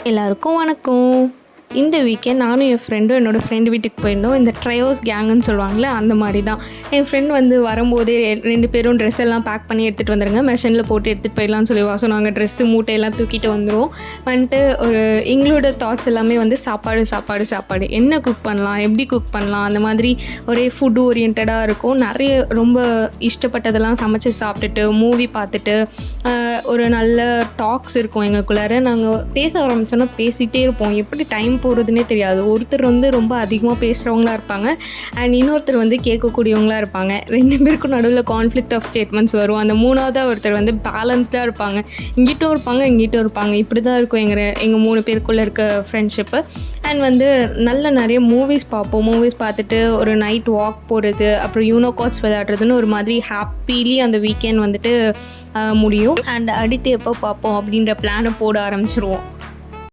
எல்லாருக்கும் வணக்கம். இந்த வீக்கெண்ட் நானும் என் ஃப்ரெண்டும் என்னோடய ஃப்ரெண்டு வீட்டுக்கு போயிருந்தோம். இந்த ட்ரையோஸ் கேங்குன்னு சொல்லுவாங்கள்ல, அந்த மாதிரி தான். என் ஃப்ரெண்ட் வந்து வரும்போதே 2 பேரும் ட்ரெஸ் எல்லாம் பேக் பண்ணி எடுத்துகிட்டு வந்துடுங்க, மெஷினில் போட்டு எடுத்துகிட்டு போயிடலாம்னு சொல்லிடுவா. ஸோ நாங்கள் ட்ரெஸ்ஸு மூட்டையெல்லாம் தூக்கிட்டு வந்துடுவோம். வந்துட்டு எங்களோட தாட்ஸ் எல்லாமே வந்து சாப்பாடு என்ன குக் பண்ணலாம், எப்படி குக் பண்ணலாம், அந்த மாதிரி ஒரே ஃபுட் ஓரியன்டாக இருக்கும். நிறைய ரொம்ப இஷ்டப்பட்டதெல்லாம் சமைச்சு சாப்பிட்டுட்டு மூவி பார்த்துட்டு ஒரு நல்ல டாக்ஸ் இருக்கும் எங்களுக்குள்ளார. நாங்கள் பேச ஆரம்பித்தோன்னா பேசிகிட்டே இருப்போம். எப்படி டைம் போகிறதுனே தெரியாது. ஒருத்தர் வந்து ரொம்ப அதிகமாக பேசுகிறவங்களா இருப்பாங்க, அண்ட் இன்னொருத்தர் வந்து கேட்கக்கூடியவங்களா இருப்பாங்க. 2 பேருக்கும் நடுவில் கான்ஃப்ளிக்ட் ஆஃப் ஸ்டேட்மெண்ட்ஸ் வரும். அந்த மூணாவதாக ஒருத்தர் வந்து பேலன்ஸ்டாக இருப்பாங்க. இங்கிட்டும் இருப்பாங்க. இப்படி தான் இருக்கும் எங்கள் 3 பேருக்குள்ளே இருக்க ஃப்ரெண்ட்ஷிப்பு. அண்ட் வந்து நிறைய மூவிஸ் பார்ப்போம். மூவிஸ் பார்த்துட்டு ஒரு நைட் வாக் போகிறது, அப்புறம் யூனோ கார்ட்ஸ் விளையாடுறதுன்னு ஒரு மாதிரி ஹாப்பிலி அந்த வீக்கெண்ட் வந்துட்டு முடியும். அண்ட் அடுத்து எப்போ பார்ப்போம் அப்படின்ற பிளானை போட ஆரம்பிச்சிருவோம்.